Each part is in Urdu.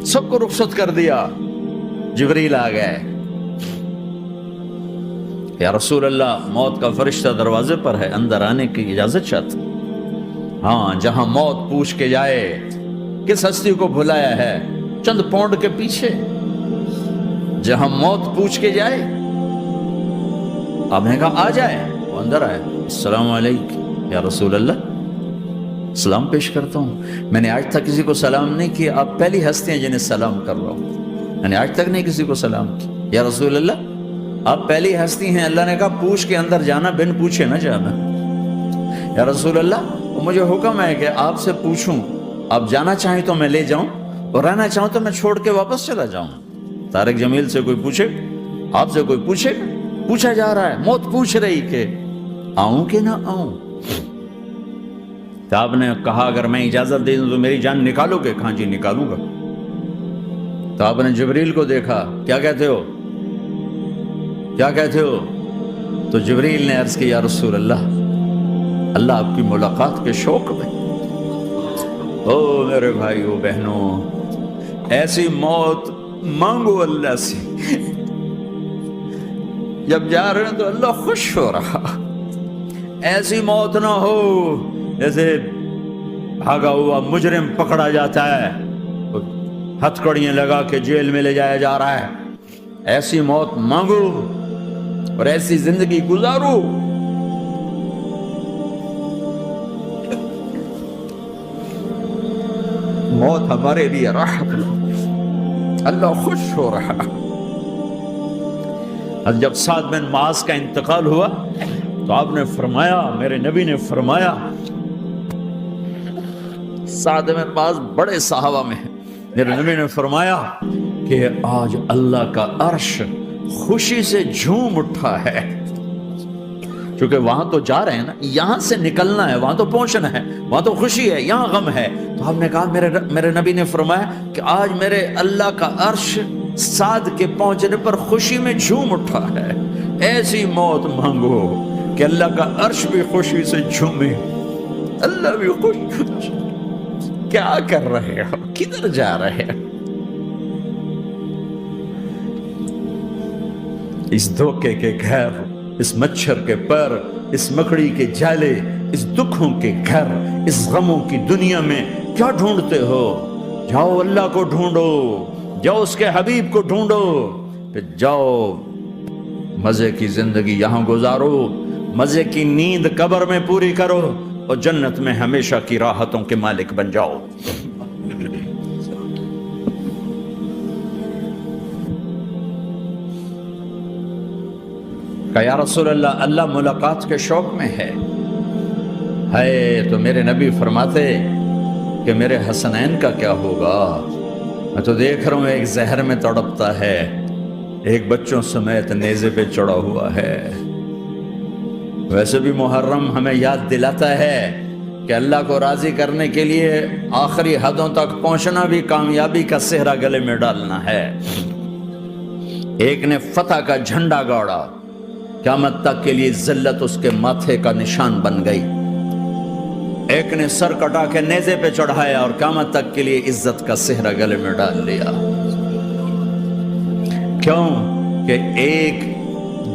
سب کو رخصت کر دیا. جبریل آ گئے. یا رسول اللہ موت کا فرشتہ دروازے پر ہے, اندر آنے کی اجازت چاہتا. ہاں, جہاں موت پوچھ کے جائے کس ہستی کو بھلایا ہے چند پونڈ کے پیچھے, جہاں موت پوچھ کے جائے. آپ نے کہا آ جائے, وہ اندر آئے. السلام علیکم یا رسول اللہ, سلام پیش کرتا ہوں. میں نے آج تک کسی کو سلام نہیں کیا, آپ پہلی ہستی ہیں جنہیں سلام کر رہا ہوں. میں نے آج تک نہیں کسی کو سلام کیا. یا رسول اللہ آپ پہلی ہستی ہیں. اللہ نے کہا پوچھ کے اندر جانا, بن پوچھے نہ جانا. یا رسول اللہ مجھے حکم ہے کہ آپ سے پوچھوں, آپ جانا چاہیں تو میں لے جاؤں, اور رہنا چاہوں تو میں چھوڑ کے واپس چلا جاؤں. طارق جمیل سے کوئی پوچھے, آپ سے کوئی پوچھے, پوچھا جا رہا ہے. موت پوچھ رہی کہ آؤں کہ نہ آؤں. تو آپ نے کہا اگر میں اجازت دے دوں تو میری جان نکالو گے؟ کہاں جی نکالوں گا. تو آپ نے جبریل کو دیکھا, کیا کہتے ہو, کیا کہتے ہو؟ تو جبریل نے عرض کی یا رسول اللہ, اللہ آپ کی ملاقات کے شوق میں. او میرے بھائیو بہنوں, ایسی موت مانگو اللہ سے. جب جا رہے ہیں تو اللہ خوش ہو رہا. ایسی موت نہ ہو جیسے بھاگا ہوا مجرم پکڑا جاتا ہے, ہتھکڑیاں لگا کے جیل میں لے جایا جا رہا ہے. ایسی موت مانگو اور ایسی زندگی گزارو. موت ہمارے لیے راحت, اللہ خوش ہو رہا. اور جب سعد بن معاذ کا انتقال ہوا تو آپ نے فرمایا, میرے نبی نے فرمایا, سعد بن معاذ بڑے صحابہ میں ہیں, میرے نبی نے فرمایا کہ آج اللہ کا عرش خوشی سے جھوم اٹھا ہے. کیونکہ وہاں تو جا رہے ہیں نا, یہاں سے نکلنا ہے, وہاں تو پہنچنا ہے, وہاں تو خوشی ہے, یہاں غم ہے. تو ہم نے کہا, میرے نبی نے فرمایا کہ آج میرے اللہ کا عرش سعد کے پہنچنے پر خوشی میں جھوم اٹھا ہے. ایسی موت مانگو کہ اللہ کا عرش بھی خوشی سے جھومے, اللہ بھی خوش. کیا کر رہے ہو, کدھر جا رہے ہو؟ اس دھوکے کے گھر, اس مچھر کے پر, اس مکڑی کے جالے, اس دکھوں کے گھر, اس غموں کی دنیا میں کیا ڈھونڈتے ہو؟ جاؤ اللہ کو ڈھونڈو, جاؤ اس کے حبیب کو ڈھونڈو, پھر جاؤ مزے کی زندگی یہاں گزارو, مزے کی نیند قبر میں پوری کرو, اور جنت میں ہمیشہ کی راحتوں کے مالک بن جاؤ. کہ یا رسول اللہ, اللہ ملاقات کے شوق میں ہے. تو میرے نبی فرماتے کہ میرے حسنین کا کیا ہوگا؟ میں تو دیکھ رہا ہوں ایک زہر میں تڑپتا ہے, ایک بچوں سمیت نیزے پہ چڑھا ہوا ہے. ویسے بھی محرم ہمیں یاد دلاتا ہے کہ اللہ کو راضی کرنے کے لیے آخری حدوں تک پہنچنا بھی کامیابی کا صحرا گلے میں ڈالنا ہے. ایک نے فتح کا جھنڈا گاڑا, قیامت تک کے لیے ذلت اس کے ماتھے کا نشان بن گئی. ایک نے سر کٹا کے نیزے پہ چڑھایا اور قیامت تک کے لیے عزت کا صحرا گلے میں ڈال لیا. کیوں کہ ایک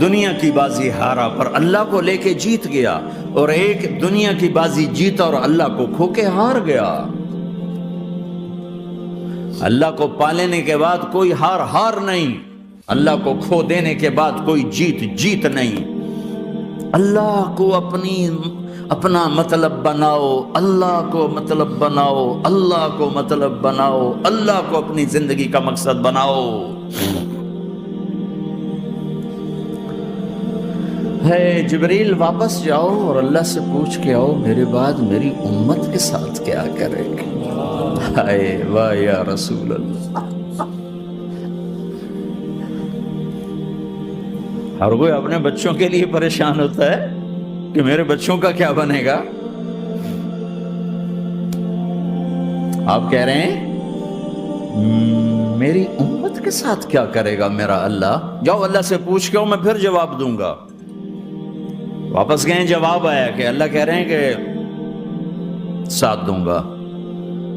دنیا کی بازی ہارا پر اللہ کو لے کے جیت گیا, اور ایک دنیا کی بازی جیتا اور اللہ کو کھو کے ہار گیا. اللہ کو پانے کے بعد کوئی ہار نہیں, اللہ کو کھو دینے کے بعد کوئی جیت نہیں. اللہ کو اپنا مطلب بناؤ, اللہ کو مطلب بناؤ, اللہ کو مطلب بناؤ, اللہ کو اپنی زندگی کا مقصد بناؤ. جبریل واپس جاؤ اور اللہ سے پوچھ کے آؤ میرے بعد میری امت کے ساتھ کیا کرے گی. ہائے واہ یا رسول اللہ. ہر کوئی اپنے بچوں کے لیے پریشان ہوتا ہے کہ میرے بچوں کا کیا بنے گا. آپ کہہ رہے ہیں میری امت کے ساتھ کیا کرے گا میرا اللہ. جاؤ اللہ سے پوچھ کے آؤ, میں پھر جواب دوں گا. واپس گئے, جواب آیا کہ اللہ کہہ رہے ہیں کہ ساتھ دوں گا.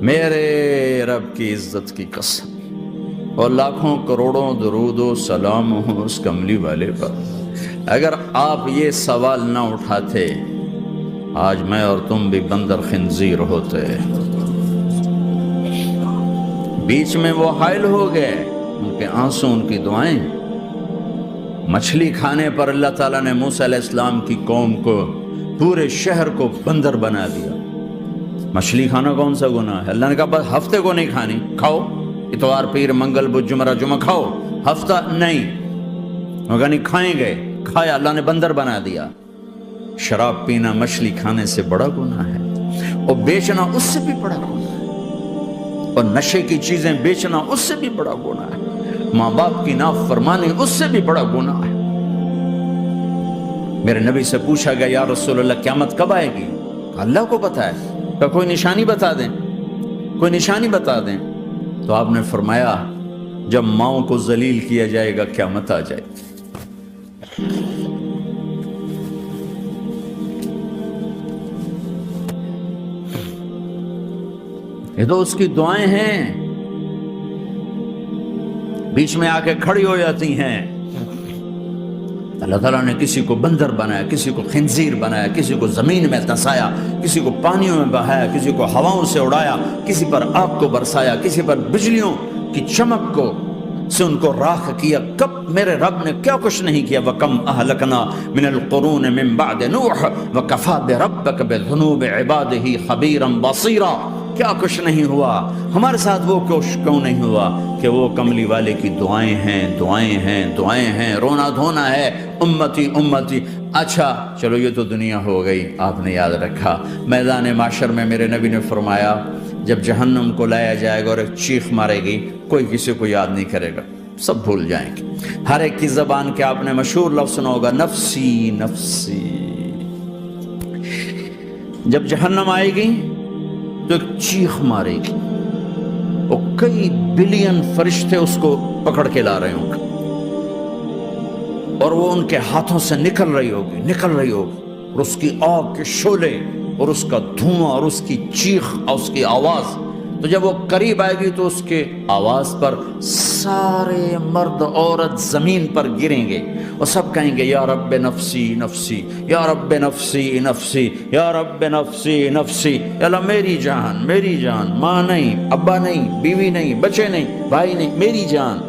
میرے رب کی عزت کی قسم, اور لاکھوں کروڑوں درود و سلام ہوں اس کملی والے پر۔ اگر آپ یہ سوال نہ اٹھاتے آج میں اور تم بھی بندر خنزیر ہوتے۔ بیچ میں وہ حائل ہو گئے، ان کے آنسو، ان کی دعائیں۔ مچھلی کھانے پر اللہ تعالیٰ نے موسیٰ علیہ السلام کی قوم کو، پورے شہر کو بندر بنا دیا۔ مچھلی کھانا کون سا گناہ ہے؟ اللہ نے کہا بس ہفتے کو نہیں کھانی، کھاؤ اتوار پیر منگل بدھ جمعہ جمعہ کھاؤ، ہفتہ نہیں۔ مگر نہیں کھائیں گے، کھایا، اللہ نے بندر بنا دیا۔ شراب پینا مچھلی کھانے سے بڑا گناہ ہے، اور بیچنا اس سے بھی بڑا گناہ ہے، اور نشے کی چیزیں بیچنا اس سے بھی بڑا گناہ ہے، ماں باپ کی نافرمانی اس سے بھی بڑا گناہ ہے۔ میرے نبی سے پوچھا گیا یا رسول اللہ قیامت کب آئے گی؟ اللہ کو پتہ ہے، کہ کوئی نشانی بتا دیں، کوئی نشانی بتا دیں۔ تو آپ نے فرمایا جب ماؤں کو ذلیل کیا جائے گا قیامت آ جائے گی۔ یہ تو اس کی دعائیں ہیں، بیچ میں آ کے کھڑی ہو جاتی ہیں۔ اللہ تعالیٰ نے کسی کو بندر بنایا، کسی کو خنزیر بنایا، کسی کو زمین میں دھسایا، کسی کو پانیوں میں بہایا، کسی کو ہواؤں سے اڑایا، کسی پر آگ کو برسایا، کسی پر بجلیوں کی چمک کو سے ان کو راکھ کیا۔ کب میرے رب نے کیا کچھ نہیں کیا۔ وَكَمْ أَهْلَكْنَا مِنَ الْقُرُونِ مِنْ بَعْدِ نُوحٍ وَكَفَى بِرَبِّكَ بِذُنُوبِ عِبَادِهِ خَبِيرًا بَصِيرًا۔ کیا کچھ نہیں ہوا ہمارے ساتھ، وہ کیوں نہیں ہوا کہ وہ کملی والے کی دعائیں ہیں، دعائیں ہیں، دعائیں ہیں، رونا دھونا ہے، امتی امتی۔ اچھا چلو یہ تو دنیا ہو گئی، آپ نے یاد رکھا میدان معاشر میں میرے نبی نے فرمایا جب جہنم کو لایا جائے گا اور ایک چیخ مارے گی، کوئی کسی کو یاد نہیں کرے گا، سب بھول جائیں گے۔ ہر ایک کی زبان کے آپ نے مشہور لفظ سنا ہوگا، نفسی نفسی۔ جب جہنم آئے گی تو ایک چیخ مارے گی، اور کئی بلین فرشتے اس کو پکڑ کے لا رہے ہوں گے، اور وہ ان کے ہاتھوں سے نکل رہی ہوگی، اور اس کی آگ کے شعلے اور اس کا دھواں اور اس کی چیخ اور اس کی آواز۔ تو جب وہ قریب آئے گی تو اس کے آواز پر سارے مرد عورت زمین پر گریں گے، اور سب کہیں گے یا رب نفسی نفسی، یا رب نفسی نفسی، یا رب نفسی نفسی۔ یا اللہ میری جان، میری جان، ماں نہیں، ابا نہیں، بیوی نہیں، بچے نہیں، بھائی نہیں، میری جان۔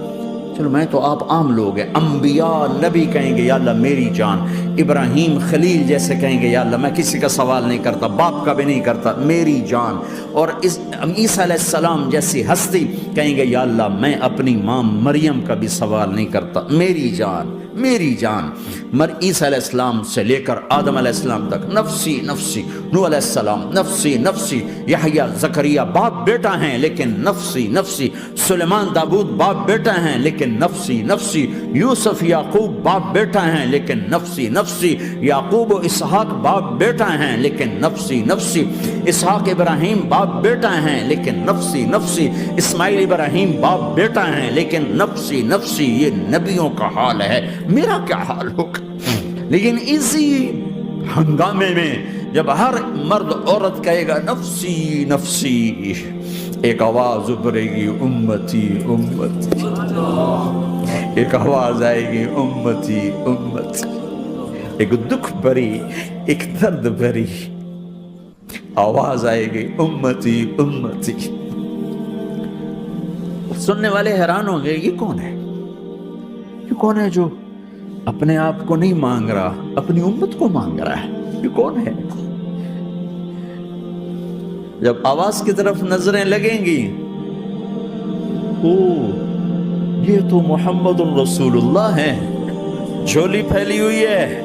چلو میں تو آپ عام لوگ ہیں، انبیاء نبی کہیں گے یا اللہ میری جان، ابراہیم خلیل جیسے کہیں گے یا اللہ میں کسی کا سوال نہیں کرتا، باپ کا بھی نہیں کرتا، میری جان۔ اور عیسیٰ علیہ السلام جیسی ہستی کہیں گے یا اللہ میں اپنی ماں مریم کا بھی سوال نہیں کرتا، میری جان، میری جان۔ عیسیٰ علیہ السلام سے لے کر آدم علیہ السلام تک نفسی نفسی، نوح علیہ السلام نفسی نفسی، یحییٰ زکریا باپ بیٹا ہیں لیکن نفسی نفسی، سلیمان داؤد باپ بیٹا ہیں لیکن نفسی نفسی، یوسف یعقوب باپ بیٹا ہیں لیکن نفسی نفسی، یعقوب و اسحاق باپ بیٹا ہیں لیکن نفسی نفسی، اسحاق ابراہیم باپ بیٹا ہیں لیکن نفسی نفسی، اسماعیل ابراہیم باپ بیٹا ہیں لیکن نفسی نفسی۔ یہ نبیوں کا حال ہے، میرا کیا حال ہوگا؟ لیکن اسی ہنگامے میں جب ہر مرد عورت کہے گا نفسی نفسی، ایک آواز ابھرے گی امتی امتی، ایک آواز آئے گی امتی امتی، ایک دکھ بھری، ایک درد بھری آواز آئے گی امتی امتی۔ سننے والے حیران ہوں گے یہ کون ہے، یہ کون ہے جو اپنے آپ کو نہیں مانگ رہا، اپنی امت کو مانگ رہا ہے، یہ کون ہے؟ جب آواز کی طرف نظریں لگیں گی، او یہ تو محمد الرسول اللہ ہے، جھولی پھیلی ہوئی ہے،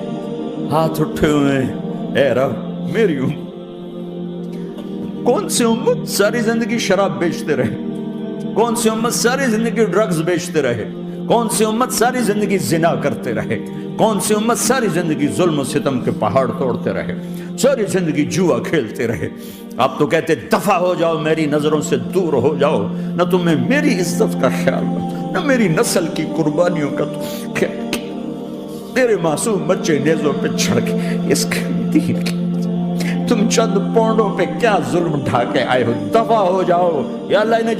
ہاتھ اٹھے ہوئے ہیں، اے رب میری امت۔ کون سی امت ساری زندگی شراب بیچتے رہے، کون سی امت ساری زندگی ڈرگز بیچتے رہے، کون سی امت ساری زندگی زنا کرتے رہے، کون سی امت ساری زندگی ظلم و ستم کے پہاڑ توڑتے رہے، ساری زندگی جوا کھیلتے رہے۔ آپ تو کہتے دفع ہو جاؤ، میری نظروں سے دور ہو جاؤ، نہ تمہیں میری عزت کا خیال رکھا، نہ میری نسل کی قربانیوں کا خیال کیا، میرے معصوم بچے نیزوں پہ چڑھ کے اس کے دین کی تم چند پونڈوں پہ کیا ظلم ڈھا کے آئے ہو، دفع ہو جاؤ یا اللہ انہیں